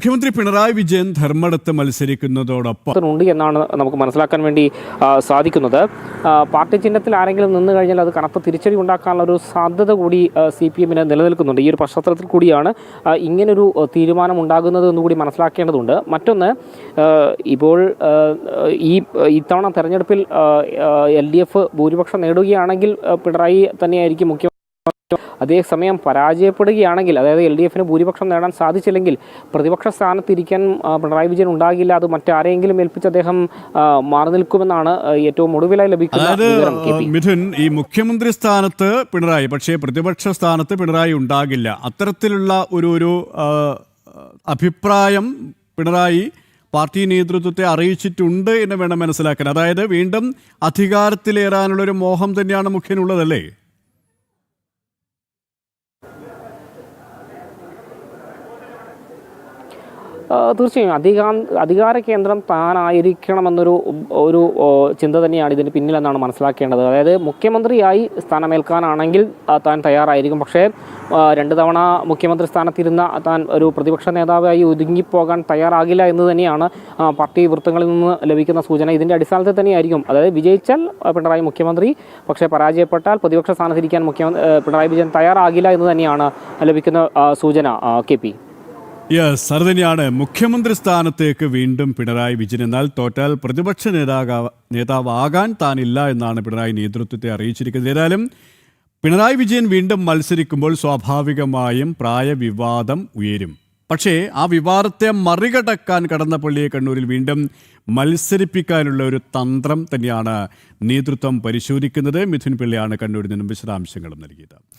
മുഖ്യമന്ത്രി പിണറായി വിജയൻ ധർമ്മടത്ത് മത്സരിക്കുന്നതോടൊപ്പം ഉണ്ട് എന്നാണ് നമുക്ക് മനസ്സിലാക്കാൻ വേണ്ടി സാധിക്കുന്നത്. പാർട്ടി ചിഹ്നത്തിൽ ആരെങ്കിലും നിന്ന് കഴിഞ്ഞാൽ അത് കനത്ത തിരിച്ചടി ഉണ്ടാക്കാനുള്ള ഒരു സാധ്യത കൂടി CPM നിലനിൽക്കുന്നുണ്ട്. ഈ ഒരു പശ്ചാത്തലത്തിൽ കൂടിയാണ് ഇങ്ങനൊരു തീരുമാനം ഉണ്ടാകുന്നത് എന്നുകൂടി മനസ്സിലാക്കേണ്ടതുണ്ട്. മറ്റൊന്ന്, ഇപ്പോൾ ഇത്തവണ തെരഞ്ഞെടുപ്പിൽ LDF ഭൂരിപക്ഷം നേടുകയാണെങ്കിൽ പിണറായി തന്നെയായിരിക്കും മുഖ്യമന്ത്രി. അതേസമയം പരാജയപ്പെടുകയാണെങ്കിൽ, അതായത് LDFന് ഭൂരിപക്ഷം നേടാൻ സാധിച്ചില്ലെങ്കിൽ പ്രതിപക്ഷ സ്ഥാനത്തിരിക്കാൻ പിണറായി വിജയൻ ഉണ്ടാകില്ല. അത് മറ്റാരെങ്കിലും ഏൽപ്പിച്ച് അദ്ദേഹം മാറി നിൽക്കുമെന്നാണ് ഏറ്റവും ഒടുവിലായി ലഭിക്കുന്നത്. മിഥുൻ, ഈ മുഖ്യമന്ത്രി സ്ഥാനത്ത് പിണറായി, പക്ഷേ പ്രതിപക്ഷ സ്ഥാനത്ത് പിണറായി ഉണ്ടാകില്ല, അത്തരത്തിലുള്ള ഒരു അഭിപ്രായം പിണറായി പാർട്ടി നേതൃത്വത്തെ അറിയിച്ചിട്ടുണ്ട് എന്ന് വേണം മനസ്സിലാക്കാൻ. അതായത് വീണ്ടും അധികാരത്തിലേറാനുള്ളൊരു മോഹം തന്നെയാണ് മുഖ്യനുള്ളതല്ലേ? തീർച്ചയായും അധികാര കേന്ദ്രം താനായിരിക്കണമെന്നൊരു ചിന്ത തന്നെയാണ് ഇതിന് പിന്നിലെന്നാണ് മനസ്സിലാക്കേണ്ടത്. അതായത് മുഖ്യമന്ത്രിയായി സ്ഥാനമേൽക്കാനാണെങ്കിൽ താൻ തയ്യാറായിരിക്കും. പക്ഷേ 2 തവണ മുഖ്യമന്ത്രി സ്ഥാനത്തിരുന്ന താൻ ഒരു പ്രതിപക്ഷ നേതാവായി ഒതുങ്ങിപ്പോകാൻ തയ്യാറാകില്ല എന്ന് തന്നെയാണ് പാർട്ടി വൃത്തങ്ങളിൽ നിന്ന് ലഭിക്കുന്ന സൂചന. ഇതിൻ്റെ അടിസ്ഥാനത്തിൽ തന്നെയായിരിക്കും, അതായത് വിജയിച്ചാൽ പിണറായി മുഖ്യമന്ത്രി, പക്ഷേ പരാജയപ്പെട്ടാൽ പ്രതിപക്ഷ സ്ഥാനത്തിരിക്കാൻ പിണറായി വിജയൻ തയ്യാറാകില്ല എന്ന് തന്നെയാണ് ലഭിക്കുന്ന സൂചന. KP അത് തന്നെയാണ്. മുഖ്യമന്ത്രി സ്ഥാനത്തേക്ക് വീണ്ടും പിണറായി വിജയൻ, എന്നാൽ തോറ്റാൽ പ്രതിപക്ഷ നേതാവാകാൻ താനില്ല എന്നാണ് പിണറായി നേതൃത്വത്തെ അറിയിച്ചിരിക്കുന്നത്. ഏതായാലും പിണറായി വിജയൻ വീണ്ടും മത്സരിക്കുമ്പോൾ സ്വാഭാവികമായും പ്രായവിവാദം ഉയരും. പക്ഷേ ആ വിവാദത്തെ മറികടക്കാൻ കടന്നപ്പള്ളിയെ കണ്ണൂരിൽ വീണ്ടും മത്സരിപ്പിക്കാനുള്ള ഒരു തന്ത്രം തന്നെയാണ് നേതൃത്വം പരിശോധിക്കുന്നത്. മിഥുൻ പിള്ളയാണ് കണ്ണൂരിൽ നിന്നും വിശദാംശങ്ങളും നൽകിയത്.